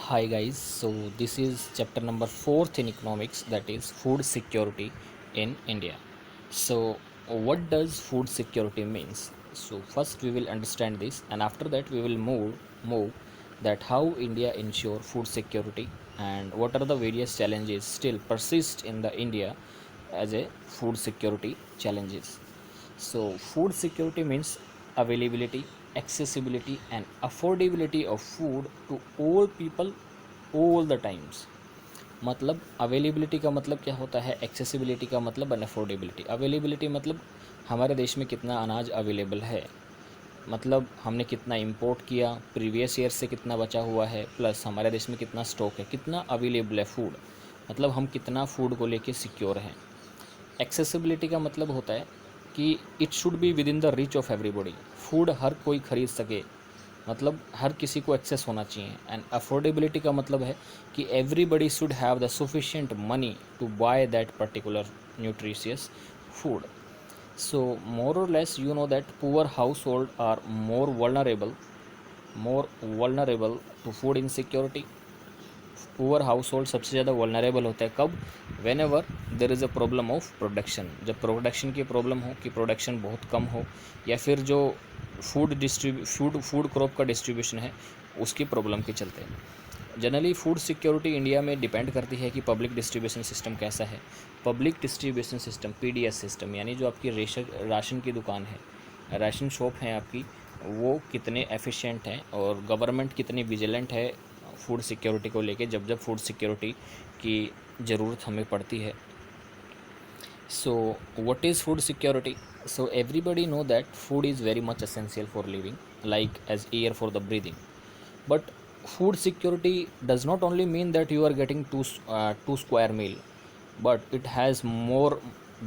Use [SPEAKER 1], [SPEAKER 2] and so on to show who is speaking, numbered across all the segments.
[SPEAKER 1] Hi guys, so this is chapter number 4th in economics, that is food security in India. So what does food security means? So first we will understand this, and after that we will move that how India ensure food security and what are the various challenges still persist in the India as a food security challenges. So, food security means availability, accessibility, and affordability of food to all people all the times. मतलब availability का मतलब क्या होता है, accessibility का मतलब अनअफोर्डेबिलिटी. Availability मतलब हमारे देश में कितना अनाज अवेलेबल है, मतलब हमने कितना इंपोर्ट किया, प्रीवियस ईयर से कितना बचा हुआ है, प्लस हमारे देश में कितना स्टॉक है, कितना अवेलेबल है फूड, मतलब हम कितना फूड को लेके सिक्योर हैं. एक्सेसिबिलिटी का मतलब होता है कि it should be within the reach of everybody. Food हर कोई खरीद सके, मतलब हर किसी को एक्सेस होना चाहिए. एंड अफोर्डेबिलिटी का मतलब है कि everybody should have the sufficient money to buy that particular nutritious food. So more और less you know that poor household are more vulnerable to food insecurity. Poor household सबसे ज़्यादा vulnerable होता है कब? Whenever there is a problem of production. जब production की problem हो कि प्रोडक्शन बहुत कम हो, या फिर जो फूड क्रॉप का डिस्ट्रीब्यूशन है उसकी प्रॉब्लम के चलते. जनरली फूड सिक्योरिटी इंडिया में डिपेंड करती है कि पब्लिक डिस्ट्रीब्यूशन सिस्टम कैसा है. Public distribution system PDS system, यानी जो आपकी राशन की दुकान है, राशन शॉप है आपकी, वो कितने एफिशिएंट हैं और गवर्नमेंट कितनी विजिलेंट है फूड सिक्योरिटी को लेके, जब जब फूड सिक्योरिटी की ज़रूरत हमें पड़ती है. So what is food security? So everybody know that food is very much essential for living, like as air for the breathing. But food security does not only mean that you are getting two square meal, but it has more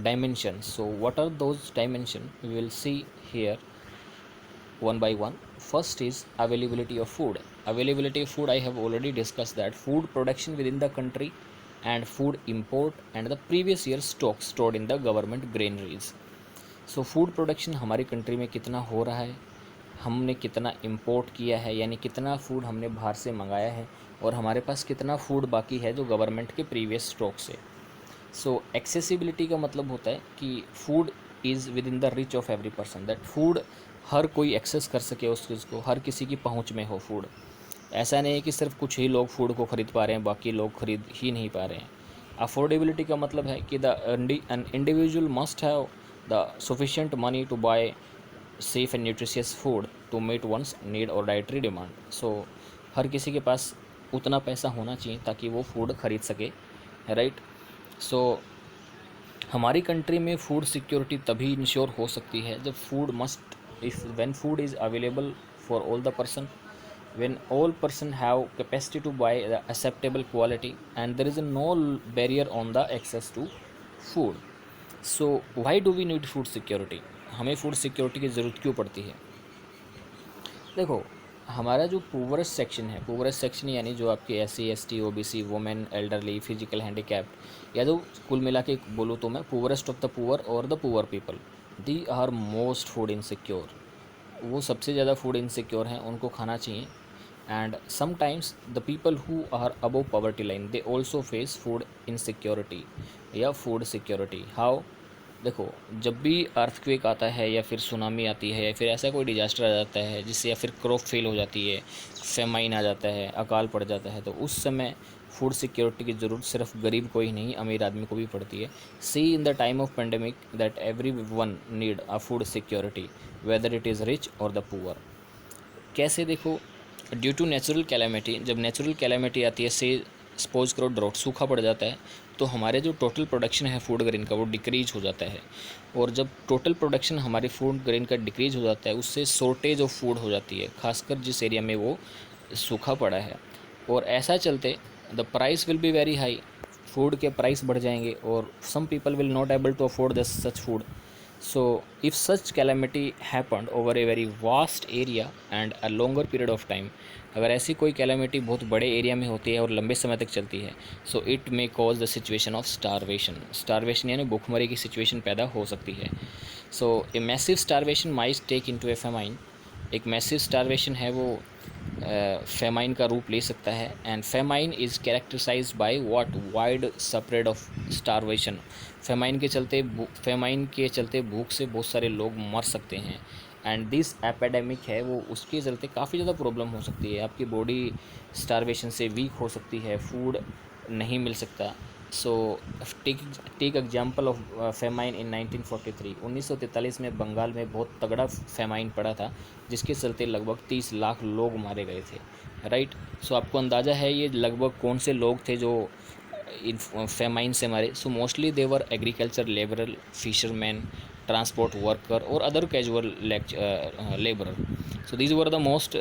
[SPEAKER 1] dimensions. So what are those dimensions? We will see here one by one. First is availability of food. Availability of food, I have already discussed that food production within the country and food import and the previous year stock stored in the government granaries. So food production हमारी country में कितना हो रहा है, हमने कितना import किया है, यानी कितना फूड हमने बाहर से मंगाया है, और हमारे पास कितना फूड बाकी है जो गवर्नमेंट के प्रीवियस स्टॉक से. सो एक्सेसिबिलिटी का मतलब होता है कि food is within the reach of every person, that food हर कोई एक्सेस कर सके उस चीज़ को, हर किसी की पहुंच में हो फूड. ऐसा नहीं है कि सिर्फ कुछ ही लोग फूड को ख़रीद पा रहे हैं, बाकी लोग खरीद ही नहीं पा रहे हैं. अफोर्डेबिलिटी का मतलब है कि an individual must have the sufficient money to buy safe and nutritious food to meet one's need और डाइटरी डिमांड. सो हर किसी के पास उतना पैसा होना चाहिए ताकि वो फूड ख़रीद सके, राइट. सो हमारी कंट्री में फूड सिक्योरिटी तभी इंश्योर हो सकती है जब food must if when food is available for all the person, when all person have capacity to buy the acceptable quality and there is no barrier on the access to food. So why do we need food security? हमें food security की ज़रूरत क्यों पड़ती है? देखो, हमारा जो poorest section है, पुअरेस्ट सेक्शन यानी जो आपके SC ST OBC women elderly physical handicapped, या जो कुल मिला के बोलूँ तो मैं पुअरेस्ट ऑफ द पुअर और the poor people, they are most food insecure. वो सबसे ज़्यादा फूड इनसिक्योर हैं, उनको खाना चाहिए. And sometimes the people who are above poverty line they also face food insecurity या फूड सिक्योरिटी. हाउ? देखो, जब भी अर्थक्वेक आता है या फिर सुनामी आती है या फिर ऐसा कोई डिजास्टर आ जाता है जिससे, या फिर क्रॉप फेल हो जाती है, फेमाइन आ जाता है, अकाल पड़ जाता है, तो उस समय फूड सिक्योरिटी की ज़रूरत सिर्फ गरीब को ही नहीं, अमीर आदमी को भी पड़ती है. See in the time of pandemic that every one need a food security whether it is rich और द पुअर. कैसे? देखो, ड्यू टू नेचुरल कैलेमिटी, जब नेचुरल कैलेमिटी आती है, से सपोज करो ड्रॉट, सूखा पड़ जाता है, तो हमारे जो टोटल प्रोडक्शन है फूड ग्रेन का वो डिक्रीज हो जाता है. और जब टोटल प्रोडक्शन हमारी फूड ग्रेन का डिक्रीज हो जाता है, उससे शॉर्टेज ऑफ फूड हो जाती है, खासकर जिस एरिया में वो सूखा पड़ा है. और ऐसा चलते the price will be very high, food के प्राइस बढ़ जाएंगे और some people will not able to afford this such food. So, if such calamity happened over a very vast area and a longer period of time, अगर ऐसी कोई calamity बहुत बड़े area में होती है और लंबे समय तक चलती है, so it may cause the situation of starvation. Starvation यानी भूखमरी की सिचुएशन पैदा हो सकती है. So a massive starvation might take into a famine. एक मैसिव स्टारवेशन है वो फेमाइन का रूप ले सकता है। And famine is characterised by what wide spread of starvation. Famine के चलते भूख से बहुत सारे लोग मर सकते हैं। एंड दिस एपिडेमिक है वो उसके चलते काफ़ी ज़्यादा प्रॉब्लम हो सकती है, आपकी बॉडी स्टारवेशन से वीक हो सकती है, फूड नहीं मिल सकता। So take example of famine in 1943। 1943 में बंगाल में बहुत तगड़ा फेमाइन पड़ा था, जिसके चलते लगभग 30 लाख लोग मारे गए थे, राइट। सो आपको अंदाज़ा है ये लगभग कौन से लोग थे जो इन फेमाइन से मारे। So mostly they were agriculture labourer, fisherman, transport worker or other casual laborer. So these were the most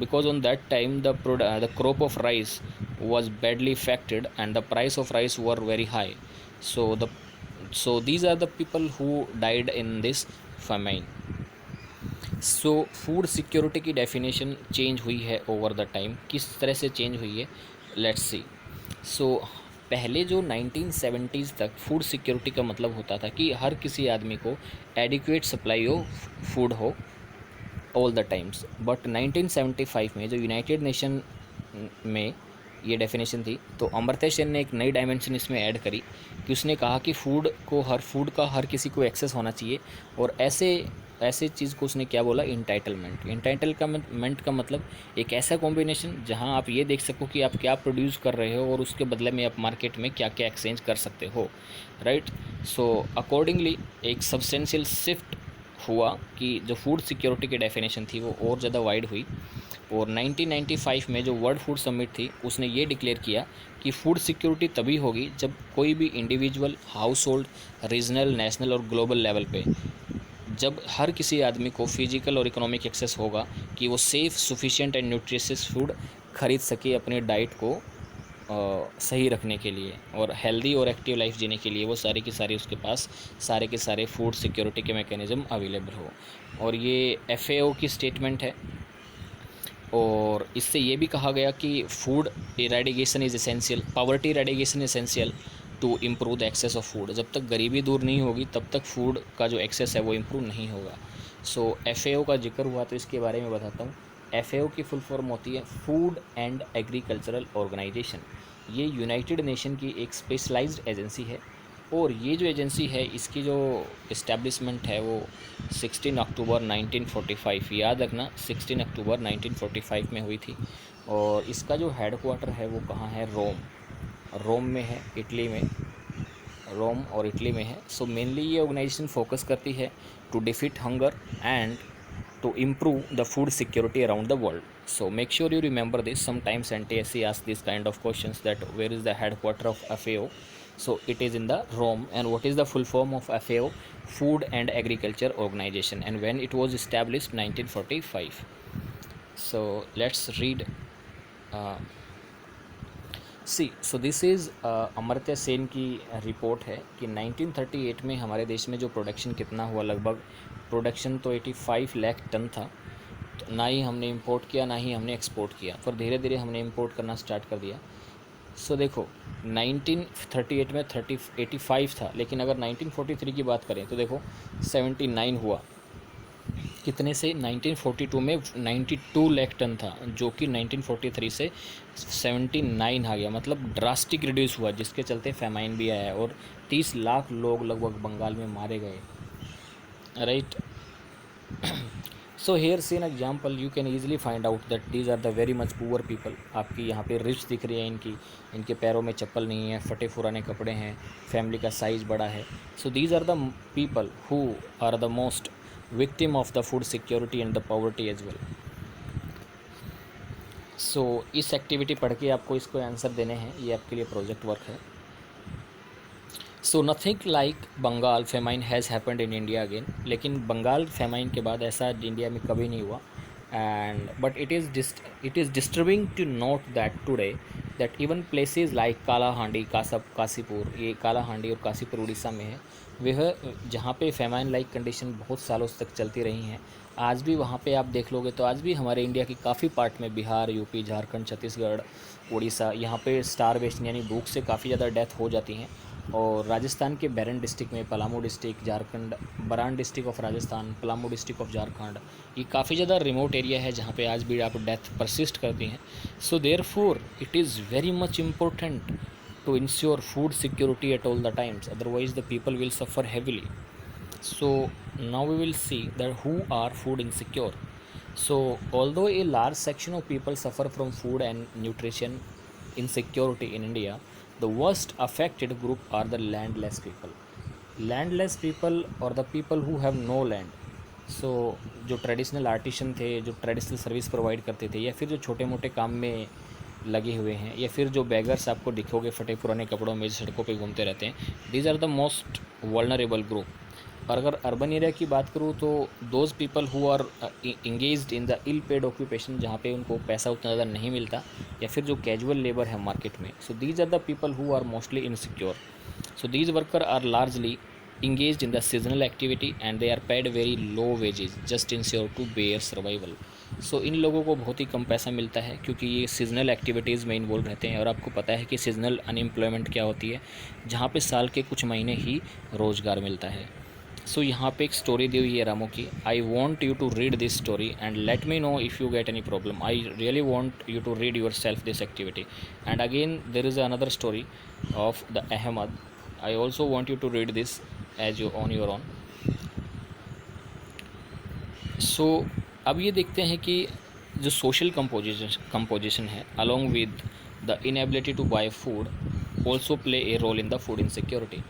[SPEAKER 1] because on that time the crop of rice was badly affected and the price of rice were very high. So these are the people who died in this famine. So food security की definition change हुई है over the time. किस तरह से change हुई है, let's see. सो पहले जो 1970s तक फूड सिक्योरिटी का मतलब होता था कि हर किसी आदमी को एडिक्वेट सप्लाई ऑफ फूड हो ऑल द टाइम्स। बट 1975 में जो यूनाइटेड नेशन में ये डेफिनेशन थी, तो अमर्त्य सेन ने एक नई डायमेंशन इसमें ऐड करी कि उसने कहा कि फूड का हर किसी को एक्सेस होना चाहिए। और ऐसे चीज़ को उसने क्या बोला, इंटाइटलमेंट का मतलब एक ऐसा कॉम्बिनेशन जहां आप ये देख सको कि आप क्या प्रोड्यूस कर रहे हो और उसके बदले में आप मार्केट में क्या क्या एक्सचेंज कर सकते हो, राइट। सो अकॉर्डिंगली एक सब्सटेंशियल शिफ्ट हुआ कि जो फूड सिक्योरिटी की डेफिनेशन थी वो और ज़्यादा वाइड हुई। और 1995 में जो वर्ल्ड फूड समिट थी उसने ये डिक्लेयर किया कि फूड सिक्योरिटी तभी होगी जब कोई भी individual, house hold, regional, national और ग्लोबल लेवल पे जब हर किसी आदमी को फिजिकल और इकोनॉमिक एक्सेस होगा कि वो safe, sufficient and nutritious food खरीद सके अपने डाइट को सही रखने के लिए और हेल्दी और एक्टिव लाइफ जीने के लिए। वो सारी की सारी उसके पास सारे के सारे फूड सिक्योरिटी के मैकेनिज़्म अवेलेबल हो। और ये FAO की स्टेटमेंट है। और इससे ये भी कहा गया कि food eradication is essential, poverty eradication essential to improve the access of food. जब तक गरीबी दूर नहीं होगी तब तक फूड का जो एक्सेस है वो इम्प्रूव नहीं होगा। सो FAO का जिक्र हुआ तो इसके बारे में बताता हूँ। FAO की फुल फॉर्म होती है फूड एंड एग्रीकल्चरल ऑर्गेनाइजेशन। ये यूनाइटेड नेशन की एक स्पेशलाइज्ड एजेंसी है। और ये जो एजेंसी है इसकी जो इस्टेब्लिशमेंट है वो 16 अक्टूबर 1945, याद रखना 16 अक्टूबर 1945 में हुई थी। और इसका जो हेड क्वार्टर है वो कहाँ है, रोम में है, इटली में, रोम और इटली में है। सो मेनली ये ऑर्गेनाइजेशन फोकस करती है to defeat hunger and to improve the food security around the world. So make sure you remember this. Sometimes NTSC asks this kind of questions that where is the headquarter of FAO. So it is in the Rome. And what is the full form of FAO? Food and Agriculture Organization. And when it was established, 1945. So let's read. So this is Amartya Sen की report है कि 1938 में हमारे देश में जो production कितना हुआ, लगभग प्रोडक्शन तो 85 लाख टन था। तो ना ही हमने इंपोर्ट किया ना ही हमने एक्सपोर्ट किया, पर धीरे धीरे हमने इंपोर्ट करना स्टार्ट कर दिया। सो देखो 1938 में 85 था, लेकिन अगर 1943 की बात करें तो देखो 79 हुआ। कितने से, 1942 में 92 लाख टन था, जो कि 1943 से 79 आ गया, मतलब ड्रास्टिक रिड्यूस हुआ, जिसके चलते फेमाइन भी आया और 30 लाख लोग लगभग बंगाल में मारे गए, right. So here see an example, you can easily find out that these are the very much poor people. आपकी यहाँ पे रिच दिख रही है इनके पैरों में चप्पल नहीं है, फटे पुराने कपड़े हैं, फैमिली का साइज़ बड़ा है। So these are the people who are the most victim of the food security and the poverty as well. So इस एक्टिविटी पढ़ के आपको इसको आंसर देने हैं, ये आपके लिए प्रोजेक्ट वर्क है। So nothing like Bengal famine has happened in India again. लेकिन बंगाल फेमाइन के बाद ऐसा इंडिया में कभी नहीं हुआ। And but it is disturbing to note that today that even places like Kalahandi, Kashipur, ये कालाहांडी और काशीपुर उड़ीसा में है, वह जहाँ पे फेमाइन लाइक कंडीशन बहुत सालों तक चलती रही हैं, आज भी वहाँ पे आप देख लोगे तो आज भी हमारे इंडिया की काफ़ी पार्ट में, बिहार, यूपी, झारखंड, छत्तीसगढ़, उड़ीसा, यहाँ पे स्टारवेशन यानी भूख से काफ़ी ज़्यादा डेथ हो जाती हैं। और राजस्थान के बैरन डिस्ट्रिक्ट में, Palamu district Jharkhand, Baran district of Rajasthan, Palamu district of Jharkhand, ये काफ़ी ज़्यादा रिमोट एरिया है जहाँ पे आज भी आप डेथ परसिस्ट करती हैं. So therefore it is very much important to ensure food security at all the times, otherwise the people will suffer heavily. So now we will see that who are food insecure. So although a large section of people suffer from food and nutrition insecurity in India, the worst affected group are the landless people. Landless people or the people who have no land. सो जो traditional artisan थे, जो traditional service provide करते थे, या फिर जो छोटे मोटे काम में लगे हुए हैं, या फिर जो बेगर्स आपको दिखोगे फटे पुराने कपड़ों में सड़कों पे घूमते रहते हैं, these are the most vulnerable group. और अगर अर्बन एरिया की बात करूँ तो those people who are engaged in the ill paid occupation, जहाँ पे उनको पैसा उतना ज़्यादा नहीं मिलता, या फिर जो कैजुअल लेबर है मार्केट में. So these are the people who are mostly insecure. So these worker are largely engaged in the seasonal activity and they are paid very low wages just ensure to bear survival. सो इन लोगों को बहुत ही कम पैसा मिलता है क्योंकि ये seasonal activities में involve रहते हैं. और आपको पता है कि सीजनल अनएम्प्लॉयमेंट क्या होती है, जहाँ पे साल के कुछ महीने ही रोज़गार मिलता है. सो यहाँ पे एक स्टोरी दी हुई है रामो की. I want you to read this story and let me know if you get any problem. I really want you to read yourself this activity. And again there is another story of the Ahmad. I also want you to read this as you on your own. So अब ये देखते हैं कि जो social composition है along with the inability to buy food also play a role in the food insecurity.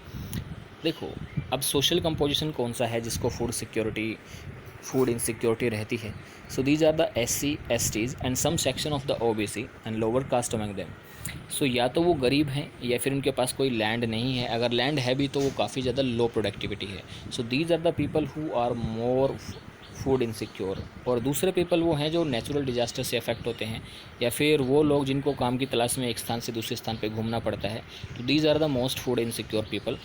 [SPEAKER 1] देखो अब social composition कौन सा है जिसको फूड इनसिक्योरिटी रहती है. So these are the SC, STs and some section of the OBC and lower caste among them. So या तो वो गरीब हैं या फिर उनके पास कोई लैंड नहीं है. अगर लैंड है भी तो वो काफ़ी ज़्यादा लो प्रोडक्टिविटी है. So these are the people who are more food insecure. और दूसरे पीपल वो हैं जो नेचुरल डिजास्टर से अफेक्ट होते हैं, या फिर वो लोग जिनको काम की तलाश में एक स्थान से दूसरे स्थान पे घूमना पड़ता है. तो these are the most food insecure people.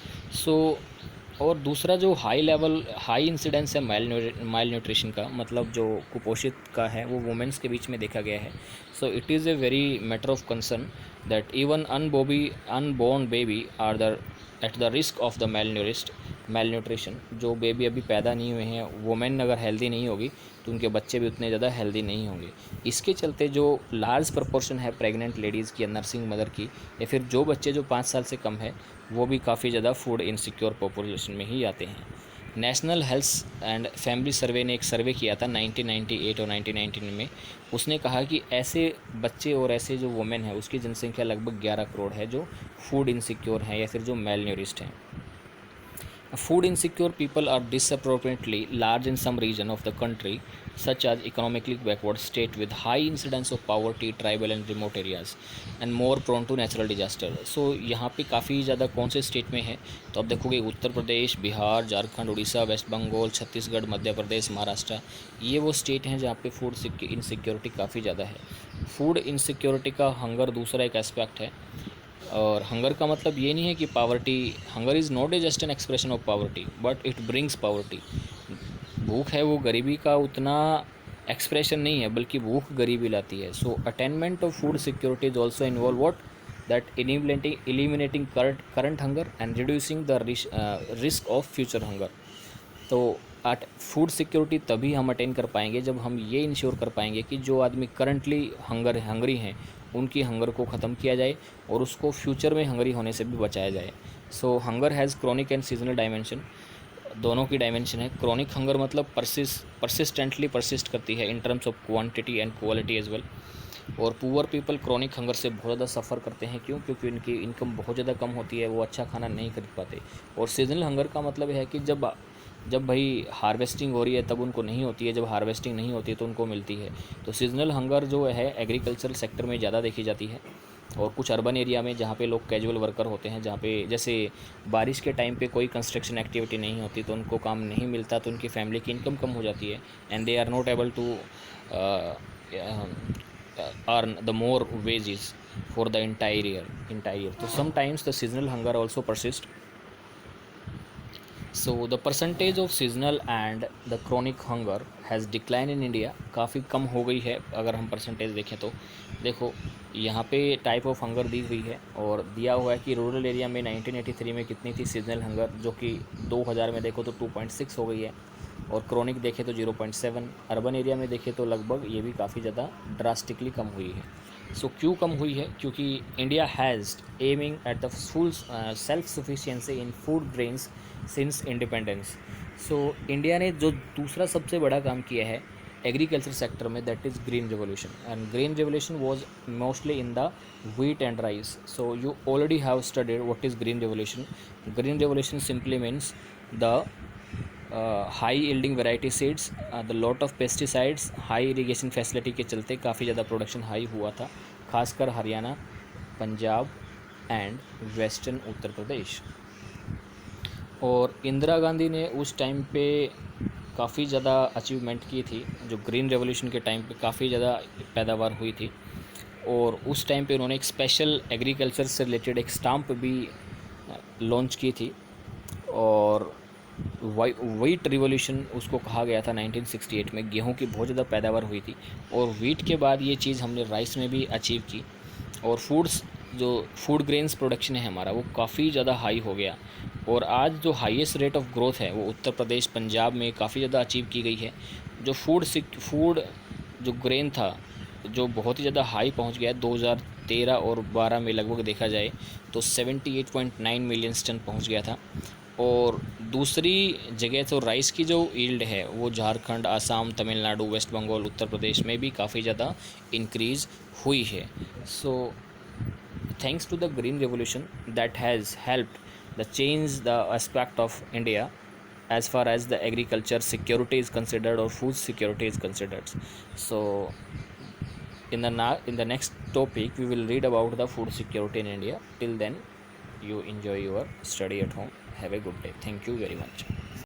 [SPEAKER 1] So और दूसरा जो हाई इंसिडेंस है माइल न्यूट्रिशन का, मतलब जो कुपोषित का है, वो वुमेंस के बीच में देखा गया है. So it is a very matter of concern that even unborn baby are the at the risk of the malnutrition. जो बेबी अभी पैदा नहीं हुए हैं, वुमेन अगर हेल्दी नहीं होगी तो उनके बच्चे भी उतने ज़्यादा हेल्दी नहीं होंगे. इसके चलते जो लार्ज प्रपोर्शन है प्रेग्नेंट लेडीज़ की, नर्सिंग मदर की, या फिर जो बच्चे जो 5 साल से कम है, वो भी काफ़ी ज़्यादा फूड इनसिक्योर पॉपुलेशन में ही आते हैं. नेशनल हेल्थ एंड फैमिली सर्वे ने एक सर्वे किया था 1998 और 1999 में. उसने कहा कि ऐसे बच्चे और ऐसे जो वुमेन है उसकी जनसंख्या लगभग 11 करोड़ है जो फूड इनसिक्योर हैं या फिर जो मेल न्यूरिश्ड हैं. Food insecure people are disproportionately large in some region of the country, such as economically backward state with high incidence of poverty, tribal and remote areas, and more prone to natural disaster. So यहाँ पे काफ़ी ज़्यादा कौन से state में है तो आप देखोगे उत्तर प्रदेश, बिहार, झारखंड, उड़ीसा, वेस्ट बंगाल, छत्तीसगढ़, मध्य प्रदेश, महाराष्ट्र, ये वो स्टेट हैं जहाँ पे फूड इनसिक्योरिटी काफ़ी ज़्यादा है. फूड इनसिक्योरिटी का हंगर दूसरा एक एस्पेक्ट है. और हंगर का मतलब ये नहीं है कि poverty, hunger is not a just an expression of poverty but it brings poverty. भूख है वो गरीबी का उतना एक्सप्रेशन नहीं है, बल्कि भूख गरीबी लाती है. So attainment of food security is also involve what that eliminating current hunger and reducing the risk of future hunger. तो फूड सिक्योरिटी तभी हम अटेन कर पाएंगे जब हम ये इंश्योर कर पाएंगे कि जो आदमी करंटली हंगरी हैं उनकी हंगर को ख़त्म किया जाए और उसको फ्यूचर में हंगरी होने से भी बचाया जाए. So hunger has chronic and seasonal dimension. दोनों की डायमेंशन है. क्रॉनिक हंगर मतलब परसिस्टेंटली परसिस्ट करती है in terms of quantity and quality as well. और पुअर पीपल क्रॉनिक हंगर से बहुत ज़्यादा सफ़र करते हैं. क्यों? क्योंकि उनकी इनकम बहुत ज़्यादा कम होती है, वो अच्छा खाना नहीं खरीद पाते. और सीजनल हंगर का मतलब है कि जब भाई हार्वेस्टिंग हो रही है तब उनको नहीं होती है, जब हार्वेस्टिंग नहीं होती है तो उनको मिलती है. तो सीजनल हंगर जो है एग्रीकल्चरल सेक्टर में ज़्यादा देखी जाती है. और कुछ अर्बन एरिया में जहाँ पे लोग कैजुअल वर्कर होते हैं, जहाँ पे जैसे बारिश के टाइम पे कोई कंस्ट्रक्शन एक्टिविटी नहीं होती तो उनको काम नहीं मिलता, तो उनकी फैमिली की इनकम कम हो जाती है and they are not able to earn the more wages for the entire year. So sometimes the seasonal hunger also persists. So the percentage of seasonal and the chronic hunger has decline in India, काफ़ी कम हो गई है अगर हम percentage देखें तो। देखो यहाँ पे टाइप ऑफ हंगर दी हुई है और दिया हुआ है कि रूरल एरिया में 1983 में कितनी थी सीजनल हंगर, जो कि 2000 में देखो तो 2.6 हो गई है, और क्रॉनिक देखें तो 0.7। अर्बन एरिया में देखें तो लगभग ये भी काफ़ी ज़्यादा ड्रास्टिकली कम हुई है। सो क्यों कम हुई है? क्योंकि India has aiming at the full self sufficiency in food grains since independence. So India ने जो दूसरा सबसे बड़ा काम किया है एग्रीकल्चर सेक्टर में, that is green revolution, and green revolution was mostly in the wheat and rice. So you already have studied what is green revolution. Green revolution simply means the high yielding variety seeds, the lot of pesticides, high irrigation facility के चलते काफ़ी ज़्यादा production high हुआ था, खासकर Haryana, Punjab and western Uttar Pradesh. और इंदिरा गांधी ने उस टाइम पे काफ़ी ज़्यादा अचीवमेंट की थी, जो ग्रीन रेवोल्यूशन के टाइम पे काफ़ी ज़्यादा पैदावार हुई थी, और उस टाइम पे उन्होंने एक स्पेशल एग्रीकल्चर से रिलेटेड एक स्टाम्प भी लॉन्च की थी, और व्हीट रिवॉल्यूशन उसको कहा गया था 1968 में। गेहूं की बहुत ज़्यादा पैदावार हुई थी, और व्हीट के बाद ये चीज़ हमने राइस में भी अचीव की, और फूड ग्रेन्स प्रोडक्शन है हमारा वो काफ़ी ज़्यादा हाई हो गया। और आज जो हाईएस्ट रेट ऑफ ग्रोथ है वो उत्तर प्रदेश, पंजाब में काफ़ी ज़्यादा अचीव की गई है। जो फूड जो ग्रेन था जो बहुत ही ज़्यादा हाई पहुंच गया है, 2013 और 12 में लगभग देखा जाए तो 78.9 मिलियन टन पहुंच गया था। और दूसरी जगह तो राइस की जो यील्ड है वो झारखंड, आसाम, तमिलनाडु, वेस्ट बंगाल, उत्तर प्रदेश में भी काफ़ी ज़्यादा इंक्रीज़ हुई है। सो thanks to the green revolution that has helped the change the aspect of India as far as the agriculture security is considered or food security is considered. So in the next topic we will read about the food security in India. Till then, you enjoy your study at home. Have a good day. Thank you very much.